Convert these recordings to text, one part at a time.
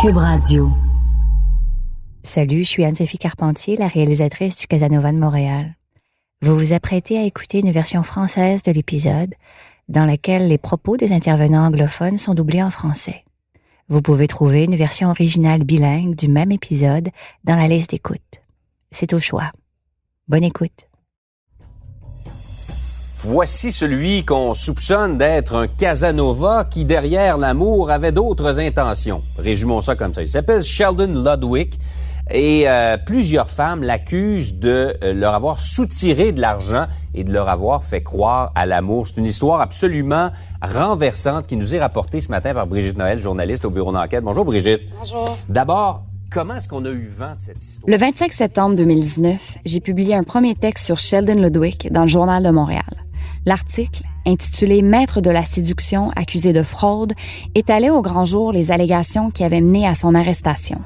Cube Radio. Salut, je suis Anne-Sophie Carpentier, la réalisatrice du Casanova de Montréal. Vous vous apprêtez à écouter une version française de l'épisode dans laquelle les propos des intervenants anglophones sont doublés en français. Vous pouvez trouver une version originale bilingue du même épisode dans la liste d'écoute. C'est au choix. Bonne écoute. Voici celui qu'on soupçonne d'être un Casanova qui, derrière l'amour, avait d'autres intentions. Résumons ça comme ça. Il s'appelle Sheldon Ludwig et plusieurs femmes l'accusent de leur avoir soutiré de l'argent et de leur avoir fait croire à l'amour. C'est une histoire absolument renversante qui nous est rapportée ce matin par Brigitte Noël, journaliste au bureau d'enquête. Bonjour Brigitte. Bonjour. D'abord, comment est-ce qu'on a eu vent de cette histoire? Le 25 septembre 2019, j'ai publié un premier texte sur Sheldon Ludwig dans le Journal de Montréal. L'article, intitulé « Maître de la séduction accusé de fraude », étalait au grand jour les allégations qui avaient mené à son arrestation.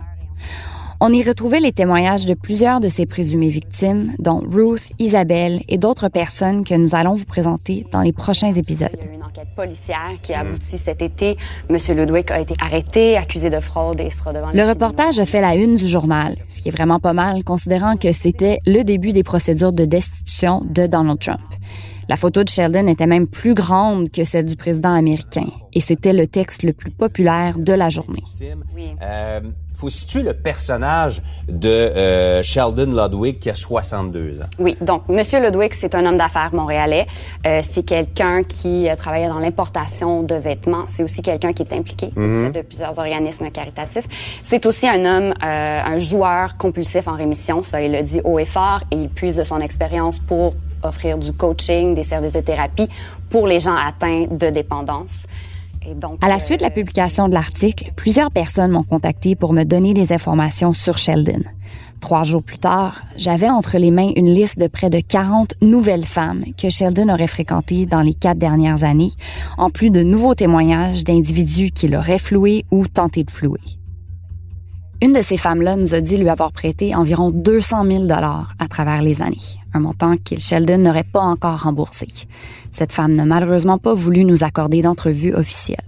On y retrouvait les témoignages de plusieurs de ses présumées victimes, dont Ruth, Isabelle et d'autres personnes que nous allons vous présenter dans les prochains épisodes. Il y a eu une enquête policière qui a abouti cet été. M. Ludwig a été arrêté, accusé de fraude et sera devant Le reportage a fait la une du journal, ce qui est vraiment pas mal, considérant que c'était le début des procédures de destitution de Donald Trump. La photo de Sheldon était même plus grande que celle du président américain, et c'était le texte le plus populaire de la journée. Oui. Faut situer le personnage de Sheldon Ludwig qui a 62 ans. Oui, donc M. Ludwig, c'est un homme d'affaires montréalais. C'est quelqu'un qui travaillait dans l'importation de vêtements. C'est aussi quelqu'un qui est impliqué auprès de plusieurs organismes caritatifs. C'est aussi un homme, un joueur compulsif en rémission. Ça, il le dit haut et fort, et il puise de son expérience pour offrir du coaching, des services de thérapie pour les gens atteints de dépendance. Et donc, à la suite de la publication de l'article, plusieurs personnes m'ont contacté pour me donner des informations sur Sheldon. 3 jours plus tard, j'avais entre les mains une liste de près de 40 nouvelles femmes que Sheldon aurait fréquentées dans les 4 dernières années, en plus de nouveaux témoignages d'individus qui l'auraient floué ou tenté de flouer. Une de ces femmes-là nous a dit lui avoir prêté environ 200 000 $ à travers les années, un montant que Sheldon n'aurait pas encore remboursé. Cette femme n'a malheureusement pas voulu nous accorder d'entrevue officielle.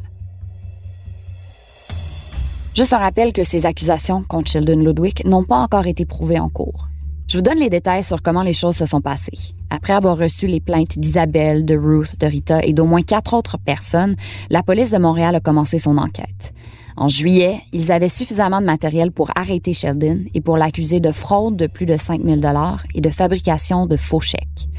Juste un rappel que ces accusations contre Sheldon Ludwig n'ont pas encore été prouvées en cours. Je vous donne les détails sur comment les choses se sont passées. Après avoir reçu les plaintes d'Isabelle, de Ruth, de Rita et d'au moins 4 autres personnes, la police de Montréal a commencé son enquête. En juillet, ils avaient suffisamment de matériel pour arrêter Sheldon et pour l'accuser de fraude de plus de 5 000 $ et de fabrication de faux chèques.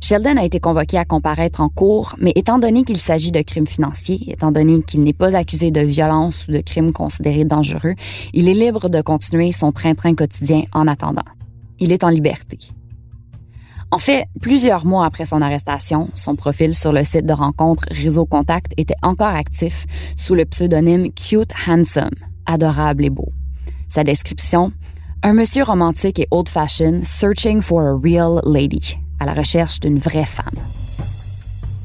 Sheldon a été convoqué à comparaître en cour, mais étant donné qu'il s'agit de crimes financiers, étant donné qu'il n'est pas accusé de violence ou de crimes considérés dangereux, il est libre de continuer son train-train quotidien en attendant. Il est en liberté. En fait, plusieurs mois après son arrestation, son profil sur le site de rencontre Réseau Contact était encore actif sous le pseudonyme Cute Handsome, adorable et beau. Sa description, un monsieur romantique et old-fashioned searching for a real lady, à la recherche d'une vraie femme.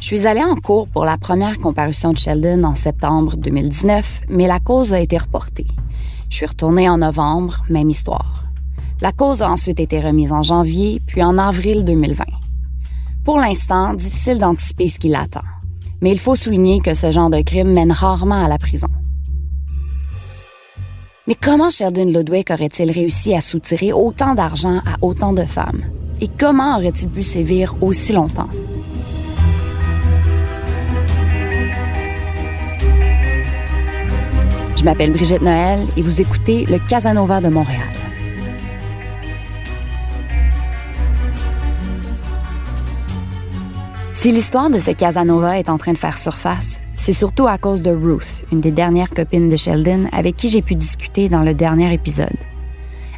Je suis allée en cours pour la première comparution de Sheldon en septembre 2019, mais la cause a été reportée. Je suis retournée en novembre, même histoire. La cause a ensuite été remise en janvier, puis en avril 2020. Pour l'instant, difficile d'anticiper ce qui l'attend. Mais il faut souligner que ce genre de crime mène rarement à la prison. Mais comment Sheldon Ludwig aurait-il réussi à soutirer autant d'argent à autant de femmes? Et comment aurait-il pu sévir aussi longtemps? Je m'appelle Brigitte Noël et vous écoutez le Casanova de Montréal. Si l'histoire de ce Casanova est en train de faire surface, c'est surtout à cause de Ruth, une des dernières copines de Sheldon avec qui j'ai pu discuter dans le dernier épisode.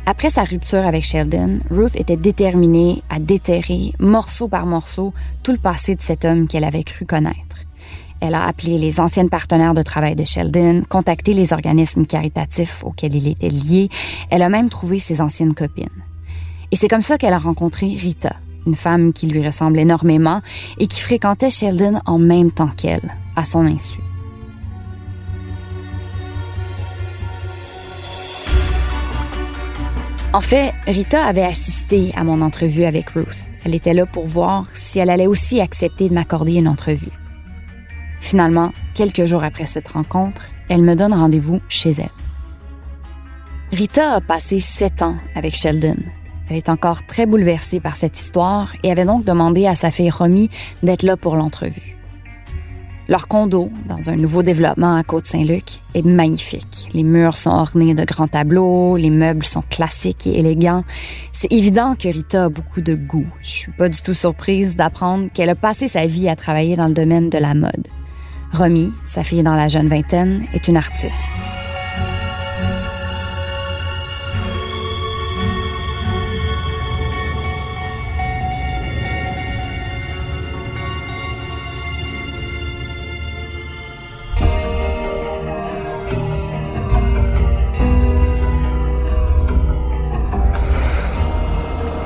Après sa rupture avec Sheldon, Ruth était déterminée à déterrer, morceau par morceau, tout le passé de cet homme qu'elle avait cru connaître. Elle a appelé les anciennes partenaires de travail de Sheldon, contacté les organismes caritatifs auxquels il était lié. Elle a même trouvé ses anciennes copines. Et c'est comme ça qu'elle a rencontré Rita, une femme qui lui ressemble énormément et qui fréquentait Sheldon en même temps qu'elle, à son insu. En fait, Rita avait assisté à mon entrevue avec Ruth. Elle était là pour voir si elle allait aussi accepter de m'accorder une entrevue. Finalement, quelques jours après cette rencontre, elle me donne rendez-vous chez elle. Rita a passé 7 ans avec Sheldon. Elle est encore très bouleversée par cette histoire et avait donc demandé à sa fille Romy d'être là pour l'entrevue. Leur condo, dans un nouveau développement à Côte-Saint-Luc, est magnifique. Les murs sont ornés de grands tableaux, les meubles sont classiques et élégants. C'est évident que Rita a beaucoup de goût. Je suis pas du tout surprise d'apprendre qu'elle a passé sa vie à travailler dans le domaine de la mode. Romy, sa fille dans la jeune vingtaine, est une artiste.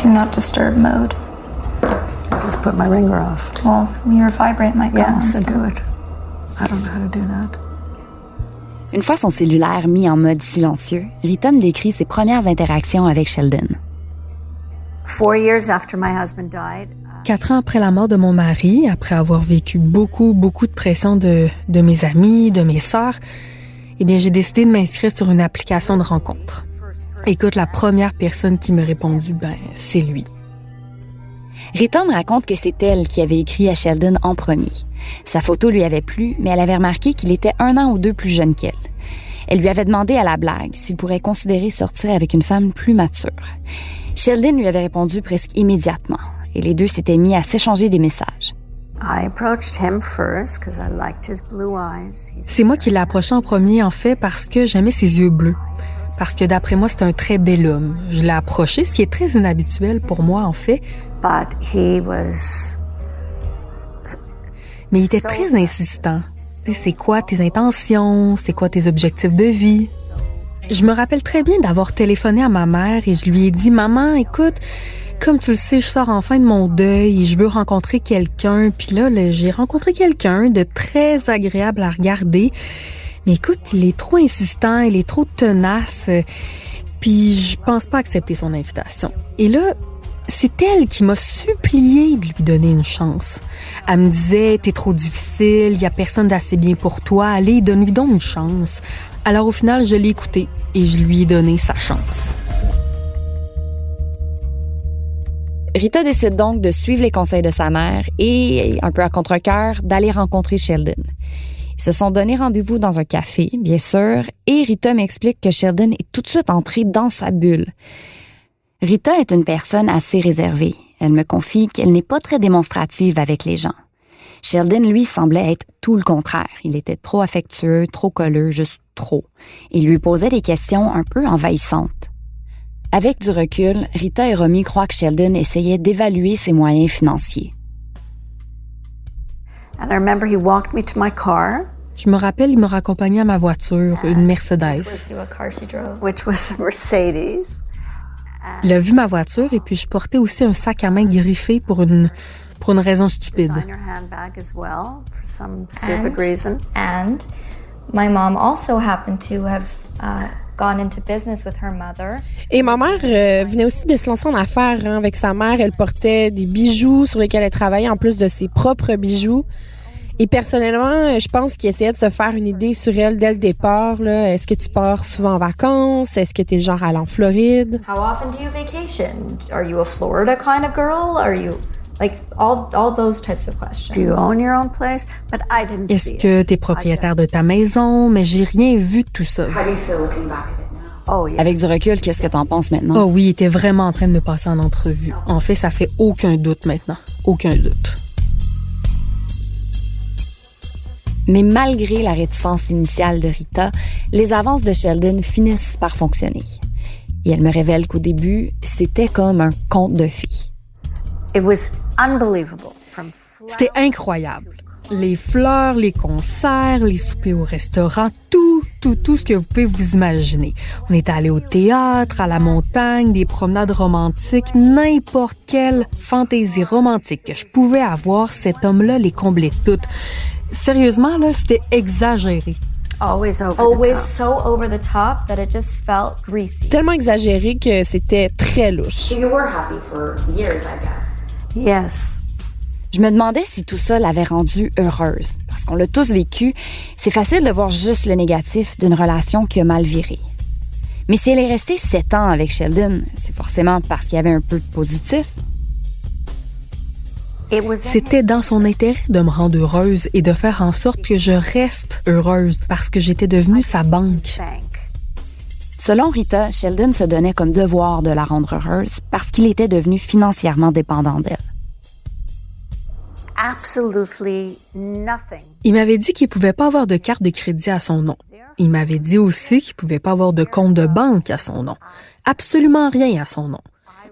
Do not disturb mode. Just put my ringer off. Well, your vibrate might go on. Yes, still. do it. I don't know how to do that. Une fois son cellulaire mis en mode silencieux, Rita me décrit ses premières interactions avec Sheldon. 4 years after my husband died, 4 ans après la mort de mon mari, après avoir vécu beaucoup de pression de mes amis, de mes sœurs, eh bien, j'ai décidé de m'inscrire sur une application de rencontre. Écoute, la première personne qui m'a répondu, c'est lui. Rita me raconte que c'est elle qui avait écrit à Sheldon en premier. Sa photo lui avait plu, mais elle avait remarqué qu'il était 1 an ou 2 plus jeune qu'elle. Elle lui avait demandé à la blague s'il pourrait considérer sortir avec une femme plus mature. Sheldon lui avait répondu presque immédiatement, et les deux s'étaient mis à s'échanger des messages. C'est moi qui l'ai approché en premier, en fait, parce que j'aimais ses yeux bleus. Parce que d'après moi, c'est un très bel homme. Je l'ai approché, ce qui est très inhabituel pour moi, en fait. Mais il était très insistant. C'est quoi tes intentions? C'est quoi tes objectifs de vie? Je me rappelle très bien d'avoir téléphoné à ma mère et je lui ai dit « Maman, écoute, comme tu le sais, je sors enfin de mon deuil et je veux rencontrer quelqu'un. » Puis là, j'ai rencontré quelqu'un de très agréable à regarder. Mais écoute, il est trop insistant, il est trop tenace, puis je pense pas accepter son invitation. Et là, c'est elle qui m'a supplié de lui donner une chance. Elle me disait, t'es trop difficile, il y a personne d'assez bien pour toi, allez, donne-lui donc une chance. Alors au final, je l'ai écouté et je lui ai donné sa chance. Rita décide donc de suivre les conseils de sa mère et, un peu à contre-cœur, d'aller rencontrer Sheldon. Ils se sont donné rendez-vous dans un café, bien sûr, et Rita m'explique que Sheldon est tout de suite entré dans sa bulle. Rita est une personne assez réservée. Elle me confie qu'elle n'est pas très démonstrative avec les gens. Sheldon, lui, semblait être tout le contraire. Il était trop affectueux, trop colleux, juste trop. Il lui posait des questions un peu envahissantes. Avec du recul, Rita et Romy croient que Sheldon essayait d'évaluer ses moyens financiers. And I remember he walked me to my car. Je me rappelle, il m'a raccompagné à ma voiture, une Mercedes. Which was a Mercedes. Il a vu ma voiture et puis je portais aussi un sac à main griffé pour une raison stupide. Designer handbag as well, for some stupid reason. And my mom also happened to have gone into business with her mother. Et ma mère venait aussi de se lancer en affaires avec sa mère. Elle portait des bijoux sur lesquels elle travaillait en plus de ses propres bijoux. Et personnellement, je pense qu'il essayait de se faire une idée sur elle dès le départ. Là. Est-ce que tu pars souvent en vacances? Est-ce que tu es le genre à aller en Floride? How often do you vacation? Are you a Florida kind of girl? Are you like all those types of questions? Do you own your own place? But I didn't see Est-ce it. que t'es propriétaire de ta maison? Mais j'ai rien vu de tout ça. How do you feel looking back at it now? Oh, yes. Avec du recul, qu'est-ce que t'en penses maintenant? Oh oui, il était vraiment en train de me passer en entrevue. En fait, ça fait aucun doute maintenant. Aucun doute. Mais malgré la réticence initiale de Rita, les avances de Sheldon finissent par fonctionner. Et elle me révèle qu'au début, c'était comme un conte de fées. It was unbelievable. C'était incroyable. Les fleurs, les concerts, les soupers au restaurant, tout ce que vous pouvez vous imaginer. On est allé au théâtre, à la montagne, des promenades romantiques, n'importe quelle fantaisie romantique que je pouvais avoir, cet homme-là les comblait toutes. Sérieusement, là, c'était exagéré. Always over the Always top. so over the top that it just felt greasy. Tellement exagéré que c'était très louche. You were happy for years, I guess. Yes. Je me demandais si tout ça l'avait rendue heureuse. Parce qu'on l'a tous vécu, c'est facile de voir juste le négatif d'une relation qui a mal viré. Mais si elle est restée 7 ans avec Sheldon, c'est forcément parce qu'il y avait un peu de positif. C'était dans son intérêt de me rendre heureuse et de faire en sorte que je reste heureuse parce que j'étais devenue sa banque. Selon Rita, Sheldon se donnait comme devoir de la rendre heureuse parce qu'il était devenu financièrement dépendant d'elle. Absolutely nothing. Il m'avait dit qu'il pouvait pas avoir de carte de crédit à son nom. Il m'avait dit aussi qu'il pouvait pas avoir de compte de banque à son nom. Absolument rien à son nom.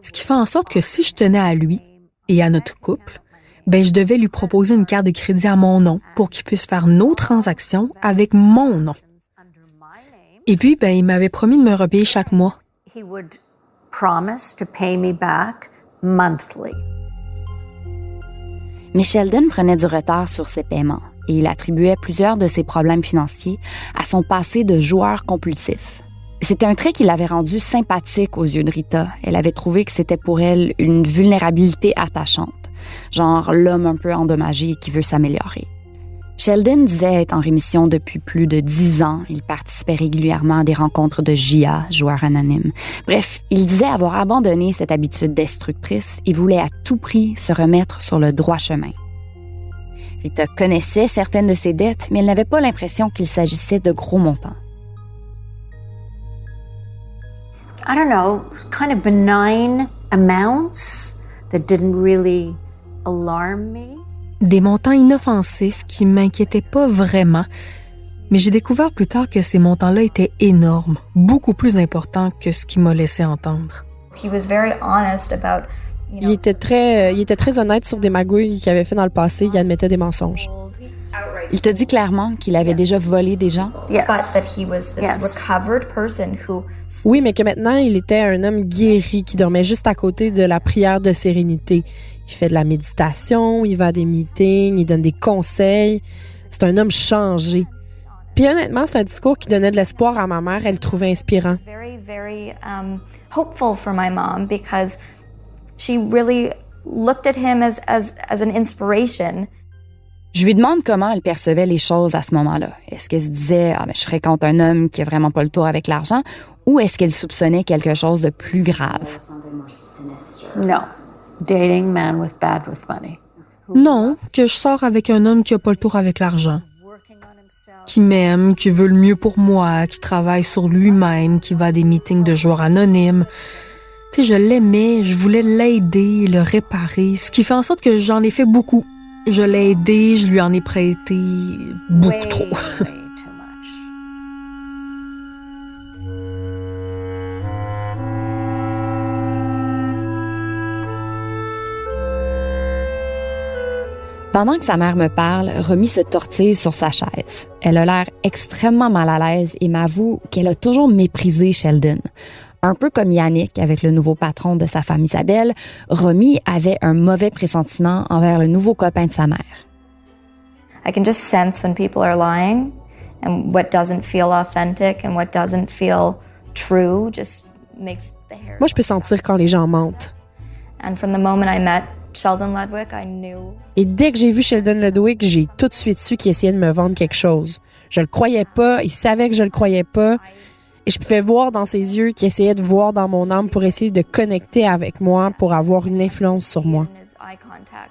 Ce qui fait en sorte que si je tenais à lui et à notre couple, je devais lui proposer une carte de crédit à mon nom pour qu'il puisse faire nos transactions avec mon nom. Et puis, il m'avait promis de me repayer chaque mois. He would promise to pay me back monthly. Mais Sheldon prenait du retard sur ses paiements et il attribuait plusieurs de ses problèmes financiers à son passé de joueur compulsif. C'était un trait qui l'avait rendu sympathique aux yeux de Rita. Elle avait trouvé que c'était pour elle une vulnérabilité attachante, genre l'homme un peu endommagé qui veut s'améliorer. Sheldon disait être en rémission depuis plus de 10 ans. Il participait régulièrement à des rencontres de JA, joueurs anonymes. Bref, il disait avoir abandonné cette habitude destructrice et voulait à tout prix se remettre sur le droit chemin. Rita connaissait certaines de ses dettes, mais elle n'avait pas l'impression qu'il s'agissait de gros montants. I don't know, kind of benign amounts that didn't really alarm me. Des montants inoffensifs qui m'inquiétaient pas vraiment, mais j'ai découvert plus tard que ces montants-là étaient énormes, beaucoup plus importants que ce qu'il m'a laissé entendre. He was very honest about, Il était très honnête sur des magouilles qu'il avait fait dans le passé. Il admettait des mensonges. Il te dit clairement qu'il avait déjà volé des gens? but that he was this recovered person who Oui, mais que maintenant, il était un homme guéri qui dormait juste à côté de la prière de sérénité. Il fait de la méditation, il va à des meetings, il donne des conseils. C'est un homme changé. Puis honnêtement, c'est un discours qui donnait de l'espoir à ma mère. Elle le trouvait inspirant. very, very hopeful for my mom because she really looked at him as an inspiration. Je lui demande comment elle percevait les choses à ce moment-là. Est-ce qu'elle se disait « je fréquente un homme qui a vraiment pas le tour avec l'argent » ou est-ce qu'elle soupçonnait quelque chose de plus grave? No, dating man with money. Non, que je sors avec un homme qui a pas le tour avec l'argent, qui m'aime, qui veut le mieux pour moi, qui travaille sur lui-même, qui va à des meetings de joueurs anonymes. Tu sais, je l'aimais, je voulais l'aider, le réparer, ce qui fait en sorte que j'en ai fait beaucoup. Je l'ai aidé, je lui en ai prêté beaucoup trop. Way too much. Pendant que sa mère me parle, Romy se tortille sur sa chaise. Elle a l'air extrêmement mal à l'aise et m'avoue qu'elle a toujours méprisé Sheldon. Un peu comme Yannick avec le nouveau patron de sa femme Isabelle, Romy avait un mauvais pressentiment envers le nouveau copain de sa mère. I can just sense when people are lying and what doesn't feel authentic and what doesn't feel true just makes the hair. Moi, je peux sentir quand les gens mentent. And from the moment I met Sheldon Ludwig, I knew. Et dès que j'ai vu Sheldon Ludwig, j'ai tout de suite su qu'il essayait de me vendre quelque chose. Je le croyais pas, il savait que je le croyais pas. Et je pouvais voir dans ses yeux qu'il essayait de voir dans mon âme pour essayer de connecter avec moi, pour avoir une influence sur moi. In his eye contact.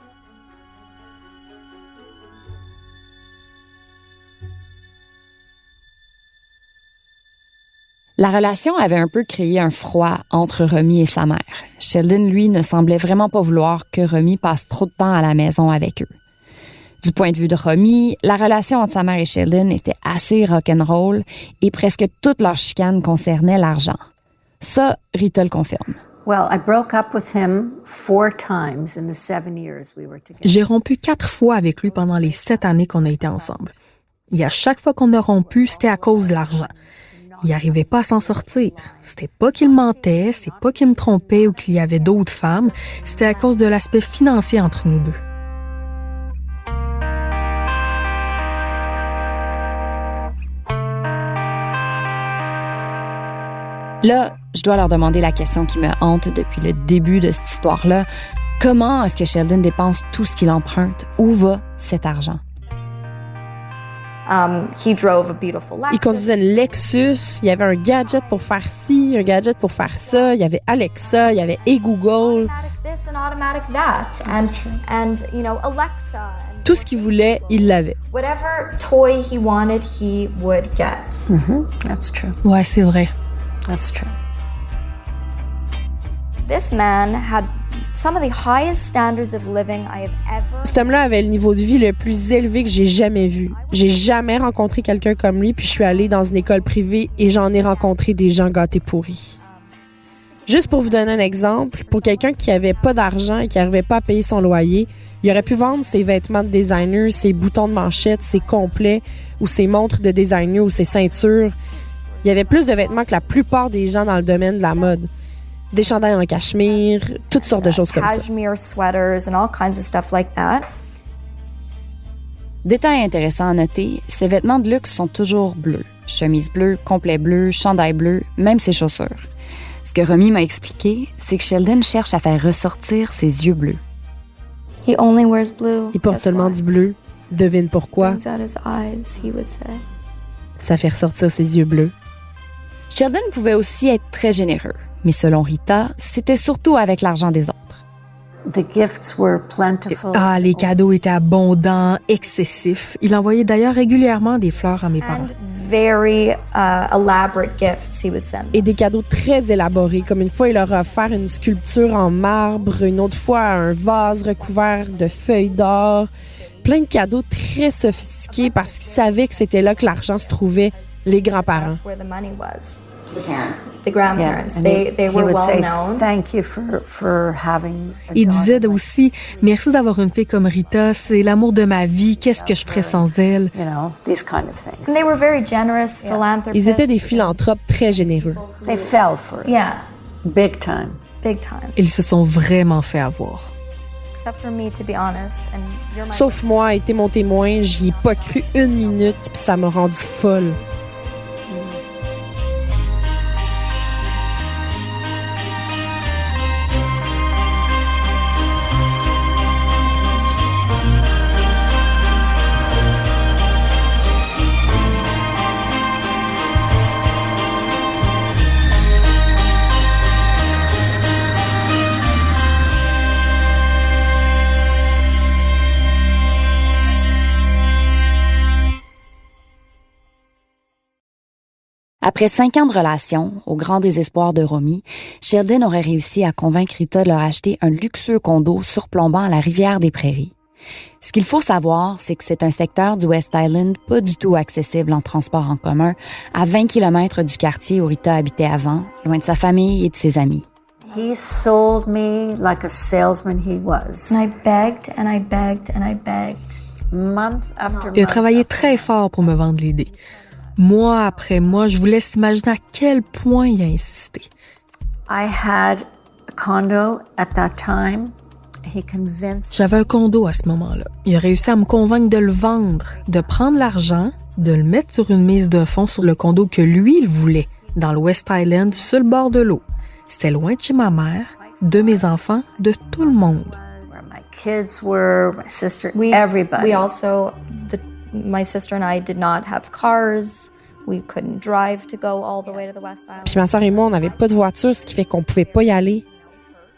La relation avait un peu créé un froid entre Romy et sa mère. Sheldon, lui, ne semblait vraiment pas vouloir que Romy passe trop de temps à la maison avec eux. Du point de vue de Romy, la relation entre sa mère et Sheldon était assez rock'n'roll et presque toute leur chicane concernait l'argent. Ça, Rita le confirme. Well, I broke up with him 4 times in the 7 years we were together. J'ai rompu 4 fois avec lui pendant les 7 années qu'on a été ensemble. Et à chaque fois qu'on a rompu, c'était à cause de l'argent. Il n'arrivait pas à s'en sortir. C'était pas qu'il mentait, c'est pas qu'il me trompait ou qu'il y avait d'autres femmes. C'était à cause de l'aspect financier entre nous deux. Là, je dois leur demander la question qui me hante depuis le début de cette histoire-là. Comment est-ce que Sheldon dépense tout ce qu'il emprunte? Où va cet argent? He drove a beautiful Lexus. Il conduisait une Lexus, il y avait un gadget pour faire ci, un gadget pour faire ça, il y avait Alexa, il y avait Google. Automatic this and automatic that, and you know, Alexa. And Tout ce qu'il voulait, il l'avait. whatever toy he wanted, he would get. That's true. Ouais, c'est vrai. That's true. This man had some of the highest standards of living I have ever. Cet homme-là avait le niveau de vie le plus élevé que j'ai jamais vu. J'ai jamais rencontré quelqu'un comme lui, puis je suis allée dans une école privée et j'en ai rencontré des gens gâtés pourris. Juste pour vous donner un exemple, pour quelqu'un qui avait pas d'argent et qui n'arrivait pas à payer son loyer, il aurait pu vendre ses vêtements de designer, ses boutons de manchette, ses complets ou ses montres de designer ou ses ceintures. Il y avait plus de vêtements que la plupart des gens dans le domaine de la mode. Des chandails en cachemire, toutes sortes de choses comme ça. Cashmere sweaters and all kinds of stuff like that. Détail intéressant à noter, ses vêtements de luxe sont toujours bleus. Chemise bleue, complet bleu, chandail bleu, même ses chaussures. Ce que Romy m'a expliqué, c'est que Sheldon cherche à faire ressortir ses yeux bleus. He only wears blue. Il porte Guess seulement why? du bleu. Devine pourquoi. Brings out his eyes, he would say. Ça fait ressortir ses yeux bleus. Sheldon pouvait aussi être très généreux, mais selon Rita, c'était surtout avec l'argent des autres. The gifts were plentiful. Ah, les cadeaux étaient abondants, excessifs. Il envoyait d'ailleurs régulièrement des fleurs à mes parents. And very elaborate gifts he would send. Et des cadeaux très élaborés, comme une fois il leur a offert une sculpture en marbre, une autre fois un vase recouvert de feuilles d'or. Plein de cadeaux très sophistiqués parce qu'ils savaient que c'était là que l'argent se trouvait, les grands-parents. That's where the money was. The grandparents. And They he were would say, well known. thank you for having a Il daughter disait like aussi, merci d'avoir une fille comme Rita, c'est l'amour de ma vie, qu'est-ce que je ferais sans elle? you know, these kind of things. And they were very generous philanthropists. Ils étaient des philanthropes très généreux. They fell for it. Yeah, Big time. big time. Ils se sont vraiment fait avoir. Except for me, to be honest. And you're my Sauf moi, été mon témoin, j'y ai pas cru une minute, puis ça m'a rendu folle. Après 5 ans de relation, au grand désespoir de Romy, Sheldon aurait réussi à convaincre Rita de leur acheter un luxueux condo surplombant la rivière des Prairies. Ce qu'il faut savoir, c'est que c'est un secteur du West Island pas du tout accessible en transport en commun, à 20 km du quartier où Rita habitait avant, loin de sa famille et de ses amis. He sold me like a salesman he was. And I begged and I begged and I begged. Month after Il a month. travaillé très fort pour me vendre l'idée. Mois après mois, je vous laisse imaginer à quel point il a insisté. I had a condo at that time. He convinced J'avais un condo à ce moment-là. Il a réussi à me convaincre de le vendre, de prendre l'argent, de le mettre sur une mise de fonds sur le condo que lui, il voulait, dans le West Island, sur le bord de l'eau. C'était loin de chez ma mère, de mes enfants, de tout le monde. where my kids were, my sister, We everybody. We also, my sister and I did not have cars. We couldn't drive to go all the way to the West Island. Puis ma sœur et moi, on n'avait pas de voiture, ce qui fait qu'on pouvait pas y aller.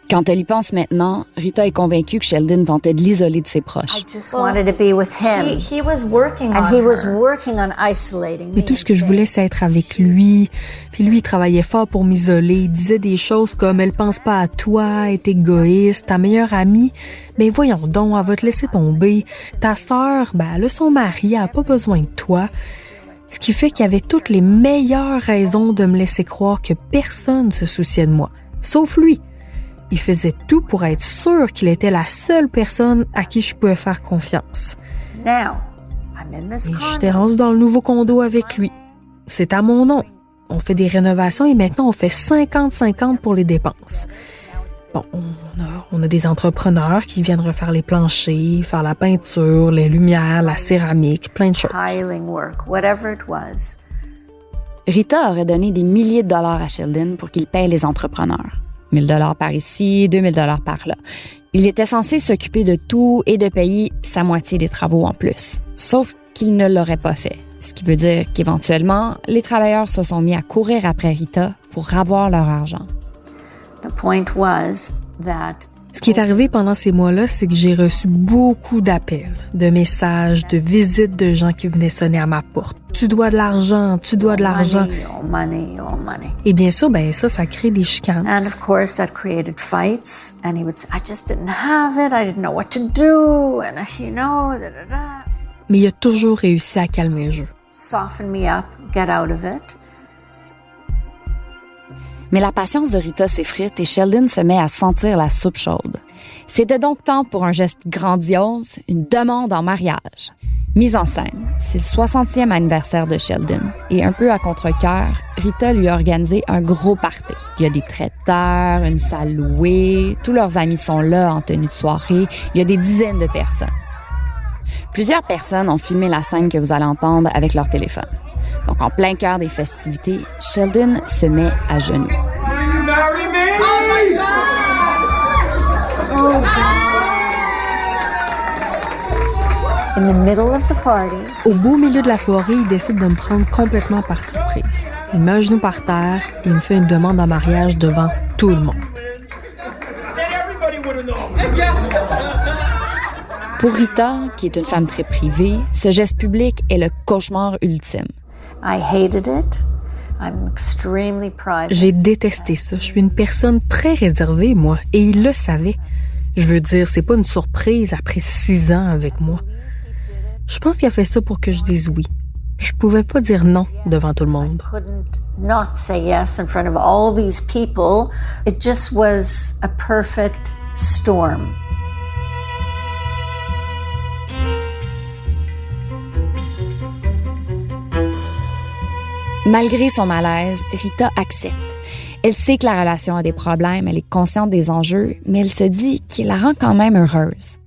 Quand elle y pense maintenant, Rita est convaincue que Sheldon tentait de l'isoler de ses I proches. just wanted to be with him. He was working And on he was her. working on isolating Mais me. tout ce que je voulais, c'est être avec lui. Puis lui, il travaillait fort pour m'isoler. Il disait des choses comme « Elle pense pas à toi, est égoïste, ta meilleure amie. Ben voyons donc, elle va te laisser tomber. Ta sœur, ben elle a son mari, elle a pas besoin de toi. » Ce qui fait qu'il y avait toutes les meilleures raisons de me laisser croire que personne se souciait de moi. Sauf lui. Il faisait tout pour être sûr qu'il était la seule personne à qui je pouvais faire confiance. Now, I'm in this Et j'étais condo. rendue dans le nouveau condo avec lui. C'est à mon nom. On fait des rénovations et maintenant on fait 50-50 pour les dépenses. Bon, on a des entrepreneurs qui viennent refaire les planchers, faire la peinture, les lumières, la céramique, plein de choses. Tiling work, whatever it was. Rita aurait donné des milliers de dollars à Sheldon pour qu'il paye les entrepreneurs. 1 000 $ par ici, 2 000 $ par là. Il était censé s'occuper de tout et de payer sa moitié des travaux en plus. Sauf qu'il ne l'aurait pas fait. Ce qui veut dire qu'éventuellement, les travailleurs se sont mis à courir après Rita pour avoir leur argent. The point was that Ce qui est arrivé pendant ces mois-là, c'est que j'ai reçu beaucoup d'appels, de messages, de visites de gens qui venaient sonner à ma porte. Tu dois de l'argent, tu dois de l'argent. money. Et bien sûr, ça crée des chicanes. And of course, that created fights. And he would say, I just didn't have it. I didn't know what to do. And Mais il a toujours réussi à calmer le jeu. Soften me up, get out of it. Mais la patience de Rita s'effrite et Sheldon se met à sentir la soupe chaude. C'était donc temps pour un geste grandiose, une demande en mariage. Mise en scène, c'est le 60e anniversaire de Sheldon et un peu à contre-cœur, Rita lui a organisé un gros party. Il y a des traiteurs, une salle louée, tous leurs amis sont là en tenue de soirée, il y a des dizaines de personnes. Plusieurs personnes ont filmé la scène que vous allez entendre avec leur téléphone. Donc, en plein cœur des festivités, Sheldon se met à genoux. In the middle of the party, Au beau milieu de la soirée, il décide de me prendre complètement par surprise. Il me met un genou par terre et il me fait une demande en mariage devant tout le monde. Pour Rita, qui est une femme très privée, ce geste public est le cauchemar ultime. I hated it. I'm extremely private. J'ai détesté ça. Je suis une personne très réservée, moi, et il le savait. Je veux dire, c'est pas une surprise après 6 ans avec moi. Je pense qu'il a fait ça pour que je dise oui. Je pouvais pas dire non devant tout le monde. Couldn't not say yes in front of all these people. It just was a perfect storm. Malgré son malaise, Rita accepte. Elle sait que la relation a des problèmes, elle est consciente des enjeux, mais elle se dit qu'il la rend quand même heureuse.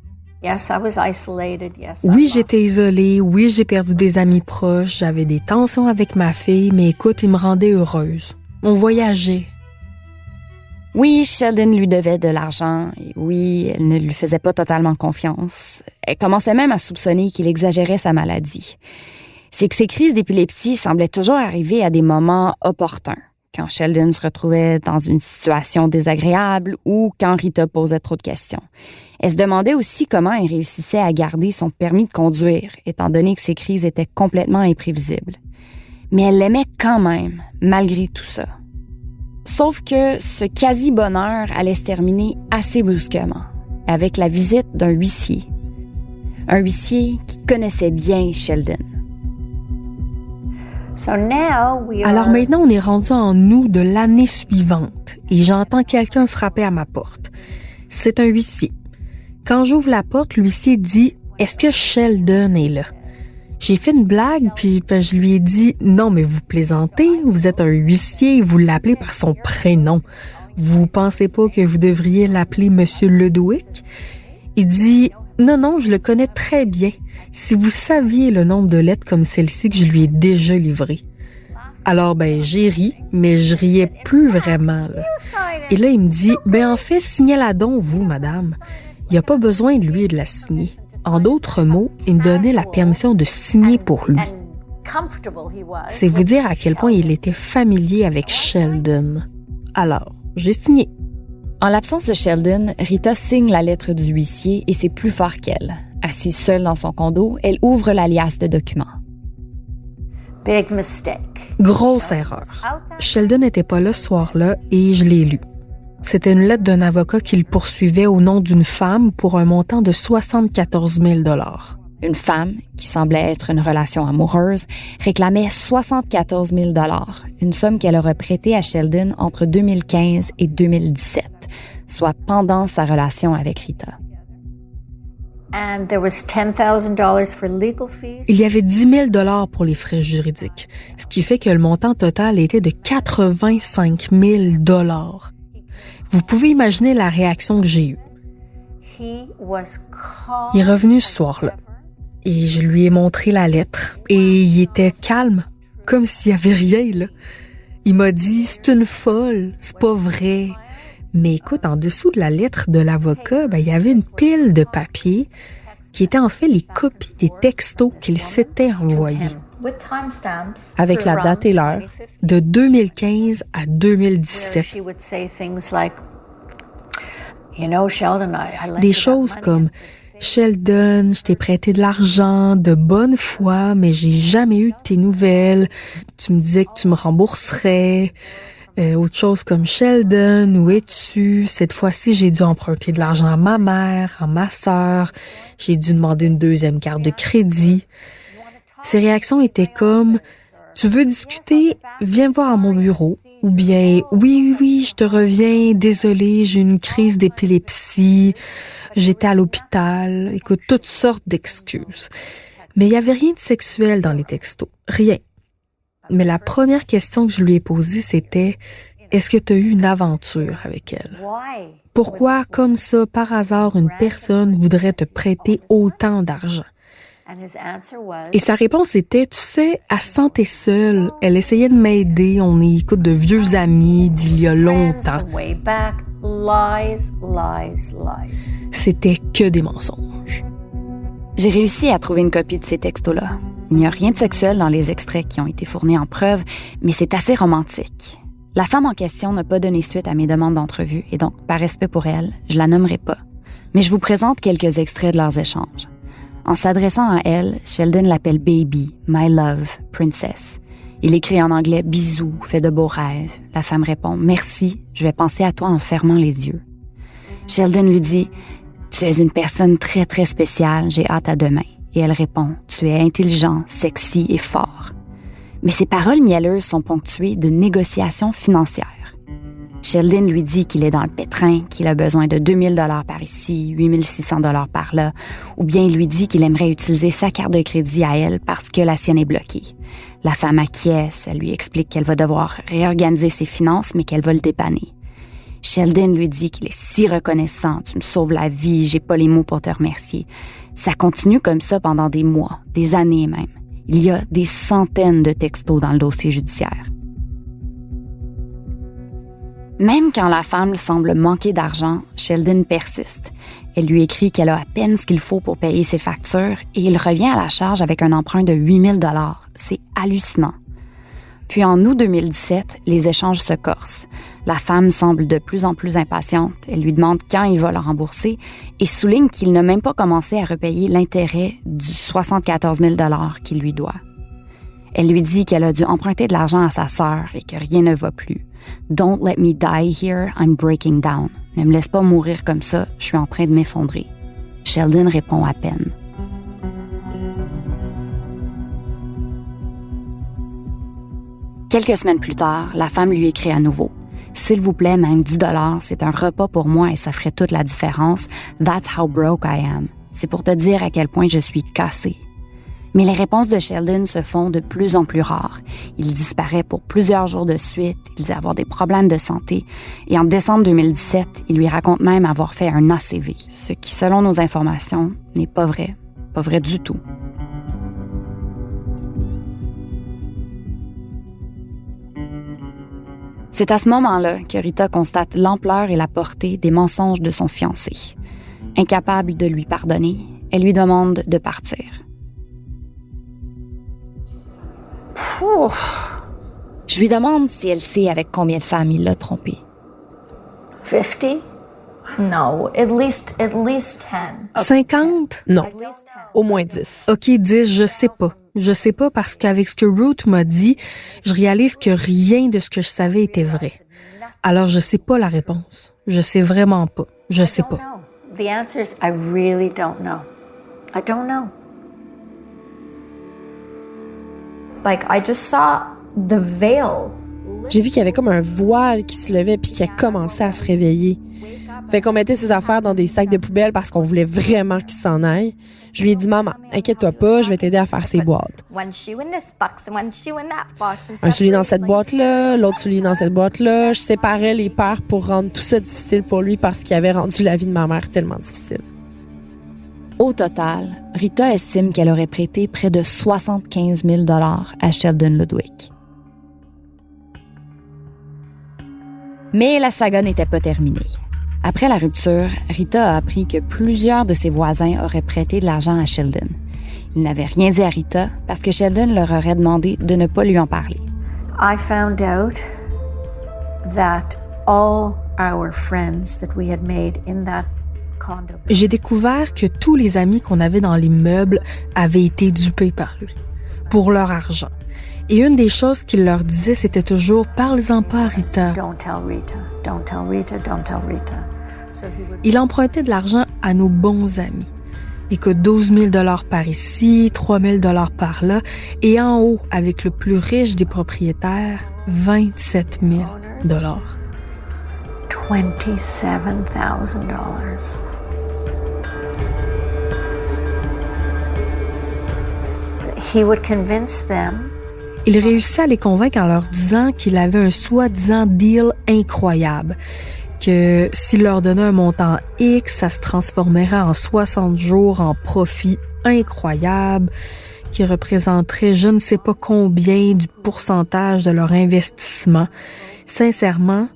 Yes, I was isolated. Yes. Oui, j'étais isolée. Oui, j'ai perdu des amis proches. J'avais des tensions avec ma fille, mais écoute, il me rendait heureuse. On voyageait. Oui, Sheldon lui devait de l'argent, et oui, elle ne lui faisait pas totalement confiance. Elle commençait même à soupçonner qu'il exagérait sa maladie. C'est que ces crises d'épilepsie semblaient toujours arriver à des moments opportuns, quand Sheldon se retrouvait dans une situation désagréable ou quand Rita posait trop de questions. Elle se demandait aussi comment il réussissait à garder son permis de conduire, étant donné que ces crises étaient complètement imprévisibles. Mais elle l'aimait quand même, malgré tout ça. Sauf que ce quasi-bonheur allait se terminer assez brusquement, avec la visite d'un huissier. Un huissier qui connaissait bien Sheldon. So now we are... Alors maintenant, on est rendu en août de l'année suivante et j'entends quelqu'un frapper à ma porte. C'est un huissier. Quand j'ouvre la porte, l'huissier dit « Est-ce que Sheldon est là? » J'ai fait une blague, puis je lui ai dit « Non, mais vous plaisantez, vous êtes un huissier et vous l'appelez par son prénom. Vous pensez pas que vous devriez l'appeler Monsieur Ludwig? » Il dit « Non, je le connais très bien. Si vous saviez le nombre de lettres comme celle-ci que je lui ai déjà livrées. » Alors, j'ai ri, mais je riais plus vraiment, là. Et là, il me dit « En fait, signez-la donc, vous, madame. Il n'y a pas besoin de lui de la signer. » En d'autres mots, il me donnait la permission de signer pour lui. C'est vous dire à quel point il était familier avec Sheldon. Alors, j'ai signé. En l'absence de Sheldon, Rita signe la lettre du huissier et c'est plus fort qu'elle. Assise seule dans son condo, elle ouvre la liasse de documents. Big mistake. Grosse erreur. Sheldon n'était pas là ce soir-là et je l'ai lu. C'était une lettre d'un avocat qui le poursuivait au nom d'une femme pour un montant de 74 000 $. Une femme, qui semblait être une relation amoureuse, réclamait 74 000 $, une somme qu'elle aurait prêtée à Sheldon entre 2015 et 2017, soit pendant sa relation avec Rita. And there was $10,000 for legal fees. Il y avait 10 000 $ pour les frais juridiques, ce qui fait que le montant total était de 85 000 $. Vous pouvez imaginer la réaction que j'ai eue. Il est revenu ce soir-là et je lui ai montré la lettre et il était calme, comme s'il y avait rien, là. Il m'a dit « C'est une folle, c'est pas vrai. » Mais écoute, en dessous de la lettre de l'avocat, il y avait une pile de papier qui étaient en fait les copies des textos qu'il s'était envoyés. With timestamps. Avec la date et l'heure. De 2015 à 2017. She would say things like, you know, Sheldon, I lent Des you that choses money. comme « Sheldon, je t'ai prêté de l'argent de bonne foi, mais j'ai jamais eu de tes nouvelles. Tu me disais que tu me rembourserais. » Autre chose comme « Sheldon, où es-tu? Cette fois-ci, j'ai dû emprunter de l'argent à ma mère, à ma sœur. J'ai dû demander une deuxième carte de crédit. » Ses réactions étaient comme « Tu veux discuter? Viens me voir à mon bureau. » Ou bien « Oui, je te reviens. Désolée, j'ai une crise d'épilepsie. J'étais à l'hôpital. » Écoute, toutes sortes d'excuses. Mais il y avait rien de sexuel dans les textos. Rien. Mais la première question que je lui ai posée, c'était « Est-ce que tu as eu une aventure avec elle? Why? Pourquoi, comme ça, par hasard, une personne voudrait te prêter autant d'argent? » And his answer was, Et sa réponse était, tu sais, elle se sentait seule. Elle essayait de m'aider. On est, écoute, de vieux amis d'il y a longtemps. friends, way back, lies, lies, lies. C'était que des mensonges. J'ai réussi à trouver une copie de ces textos-là. Il n'y a rien de sexuel dans les extraits qui ont été fournis en preuve, mais c'est assez romantique. La femme en question n'a pas donné suite à mes demandes d'entrevue et donc, par respect pour elle, je la nommerai pas. Mais je vous présente quelques extraits de leurs échanges. En s'adressant à elle, Sheldon l'appelle Baby, My Love, Princess. Il écrit en anglais « Bisous, fais de beaux rêves ». La femme répond « Merci, je vais penser à toi en fermant les yeux ». Sheldon lui dit « Tu es une personne très, très spéciale, j'ai hâte à demain ». Et elle répond « Tu es intelligent, sexy et fort ». Mais ces paroles mielleuses sont ponctuées de négociations financières. Sheldon lui dit qu'il est dans le pétrin, qu'il a besoin de 2000 $ par ici, 8600 $ par là, ou bien il lui dit qu'il aimerait utiliser sa carte de crédit à elle parce que la sienne est bloquée. La femme acquiesce, elle lui explique qu'elle va devoir réorganiser ses finances, mais qu'elle va le dépanner. Sheldon lui dit qu'il est si reconnaissant, tu me sauves la vie, j'ai pas les mots pour te remercier. Ça continue comme ça pendant des mois, des années même. Il y a des centaines de textos dans le dossier judiciaire. Même quand la femme semble manquer d'argent, Sheldon persiste. Elle lui écrit qu'elle a à peine ce qu'il faut pour payer ses factures et il revient à la charge avec un emprunt de 8000 $. C'est hallucinant. Puis en août 2017, les échanges se corsent. La femme semble de plus en plus impatiente. Elle lui demande quand il va le rembourser et souligne qu'il n'a même pas commencé à repayer l'intérêt du 74 000 $ qu'il lui doit. Elle lui dit qu'elle a dû emprunter de l'argent à sa sœur et que rien ne va plus. « Don't let me die here, I'm breaking down. » Ne me laisse pas mourir comme ça, je suis en train de m'effondrer. Sheldon répond à peine. Quelques semaines plus tard, la femme lui écrit à nouveau. « S'il vous plaît, même 10 $, c'est un repas pour moi et ça ferait toute la différence. That's how broke I am. » C'est pour te dire à quel point je suis cassée. Mais les réponses de Sheldon se font de plus en plus rares. Il disparaît pour plusieurs jours de suite, il dit avoir des problèmes de santé, et en décembre 2017, il lui raconte même avoir fait un ACV, ce qui, selon nos informations, n'est pas vrai du tout. C'est à ce moment-là que Rita constate l'ampleur et la portée des mensonges de son fiancé. Incapable de lui pardonner, elle lui demande de partir. Je lui demande si elle sait avec combien de femmes il l'a trompée. 50? No, at least 10. 50? Non, au moins 10. OK, 10, je sais pas. Je sais pas parce qu'avec ce que Ruth m'a dit, je réalise que rien de ce que je savais était vrai. Alors, je sais pas la réponse. Je sais vraiment pas. Je sais pas. No. The answer is I really don't know. I don't know. Like, I just saw the veil. J'ai vu qu'il y avait comme un voile qui se levait puis qui a commencé à se réveiller. Fait qu'on mettait ses affaires dans des sacs de poubelle parce qu'on voulait vraiment qu'il s'en aille. Je lui ai dit, maman, inquiète-toi pas, je vais t'aider à faire ses boîtes. One shoe in this box and one shoe in that box. Un soulier dans cette boîte-là, l'autre soulier dans cette boîte-là. Je séparais les paires pour rendre tout ça difficile pour lui parce qu'il avait rendu la vie de ma mère tellement difficile. Au total, Rita estime qu'elle aurait prêté près de 75 000 $ à Sheldon Ludwig. Mais la saga n'était pas terminée. Après la rupture, Rita a appris que plusieurs de ses voisins auraient prêté de l'argent à Sheldon. Ils n'avaient rien dit à Rita parce que Sheldon leur aurait demandé de ne pas lui en parler. I found out that all our friends that we had made in that condo. J'ai découvert que tous les amis qu'on avait dans l'immeuble avaient été dupés par lui, pour leur argent. Et une des choses qu'il leur disait, c'était toujours « Parle-en pas à Rita ». Don't tell Rita, don't tell Rita, don't tell Rita. So he would... Il empruntait de l'argent à nos bons amis. Écoute, 12 000 $ par ici, 3 000 $ par là, et en haut, avec le plus riche des propriétaires, 27 000 $. $27,000. He would convince them. Il réussit à les convaincre en leur disant qu'il avait un soi-disant deal incroyable, que s'il leur donnait un montant X, ça se transformerait en 60 jours en profit incroyable, qui représenterait je ne sais pas combien du pourcentage de leur investissement. Sincèrement,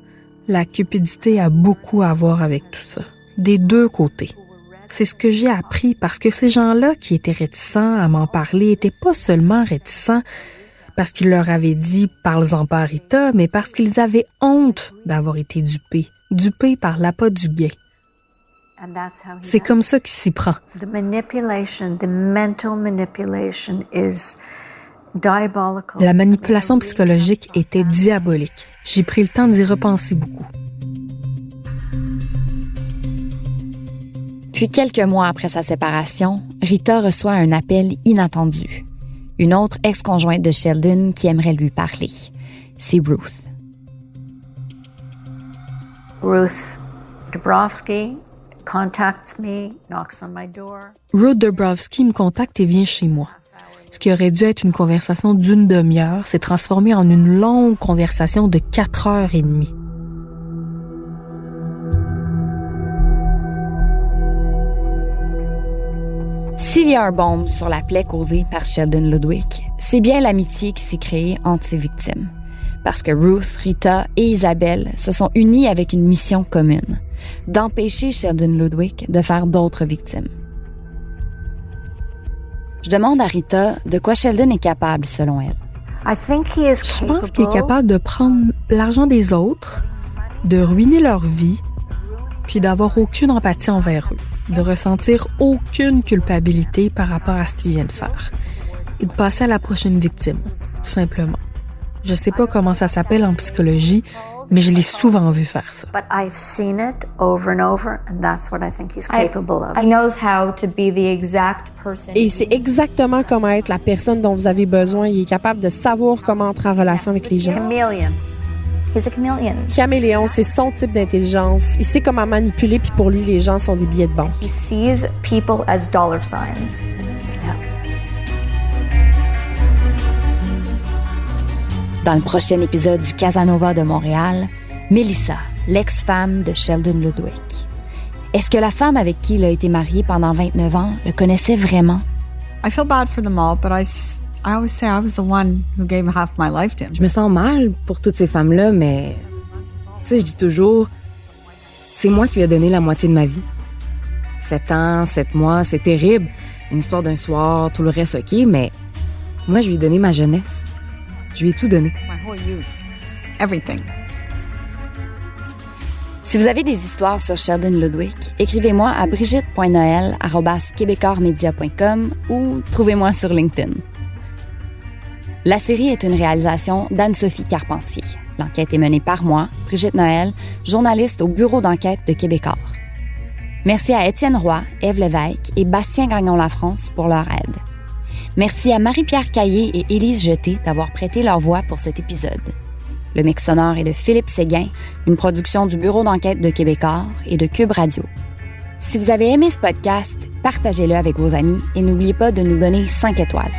la cupidité a beaucoup à voir avec tout ça, des deux côtés. C'est ce que j'ai appris parce que ces gens-là qui étaient réticents à m'en parler étaient pas seulement réticents parce qu'ils leur avaient dit « parle-en pas à Rita », mais parce qu'ils avaient honte d'avoir été dupés par l'appât du gain. C'est comme ça qu'il s'y prend. The mental manipulation is diabolical. La manipulation psychologique était diabolique. J'ai pris le temps d'y repenser beaucoup. Puis quelques mois après sa séparation, Rita reçoit un appel inattendu. Une autre ex-conjointe de Sheldon qui aimerait lui parler. C'est Ruth. Ruth Dabrowski contacts me, knocks on my door. Ruth Dabrowski me contacte et vient chez moi. Ce qui aurait dû être une conversation d'1 demi-heure s'est transformé en une longue conversation de 4h30. S'il y a un baume sur la plaie causée par Sheldon Ludwig, c'est bien l'amitié qui s'est créée entre ses victimes. Parce que Ruth, Rita et Isabelle se sont unies avec une mission commune, d'empêcher Sheldon Ludwig de faire d'autres victimes. Je demande à Rita de quoi Sheldon est capable selon elle. Je pense qu'il est capable de prendre l'argent des autres, de ruiner leur vie, puis d'avoir aucune empathie envers eux, de ressentir aucune culpabilité par rapport à ce qu'il vient de faire, et de passer à la prochaine victime, tout simplement. Je sais pas comment ça s'appelle en psychologie, mais je l'ai souvent vu faire ça. But I've seen it over and over, and that's what I think he's capable of. He knows how to be the exact person. Et c'est exactement comment être la personne dont vous avez besoin. Il est capable de savoir comment entrer en relation avec les gens. Chameleon. He's a chameleon. Caméléon, c'est son type d'intelligence. Il sait comment manipuler, puis pour lui, les gens sont des billets de banque. He sees people as dollar signs. Dans le prochain épisode du Casanova de Montréal, Melissa, l'ex-femme de Sheldon Ludwig. Est-ce que la femme avec qui il a été marié pendant 29 ans le connaissait vraiment? I feel bad for them all, but I always say I was the one who gave half my life to him. Je me sens mal pour toutes ces femmes-là, mais tu sais, je dis toujours, c'est moi qui lui ai donné la moitié de ma vie. 7 ans, 7 mois, c'est terrible. Une histoire d'un soir, tout le reste, OK, mais moi, je lui ai donné ma jeunesse. Je lui ai tout donné. My whole youth. Everything. Si vous avez des histoires sur Sheldon Ludwig, écrivez-moi à brigitte.noel@quebecormedia.com ou trouvez-moi sur LinkedIn. La série est une réalisation d'Anne-Sophie Carpentier. L'enquête est menée par moi, Brigitte Noël, journaliste au bureau d'enquête de Québecor. Merci à Étienne Roy, Ève Lévesque et Bastien Gagnon-Lafrance pour leur aide. Merci à Marie-Pierre Caillé et Élise Jeté d'avoir prêté leur voix pour cet épisode. Le mix sonore est de Philippe Séguin, une production du bureau d'enquête de Québecor et de Cube Radio. Si vous avez aimé ce podcast, partagez-le avec vos amis et n'oubliez pas de nous donner 5 étoiles.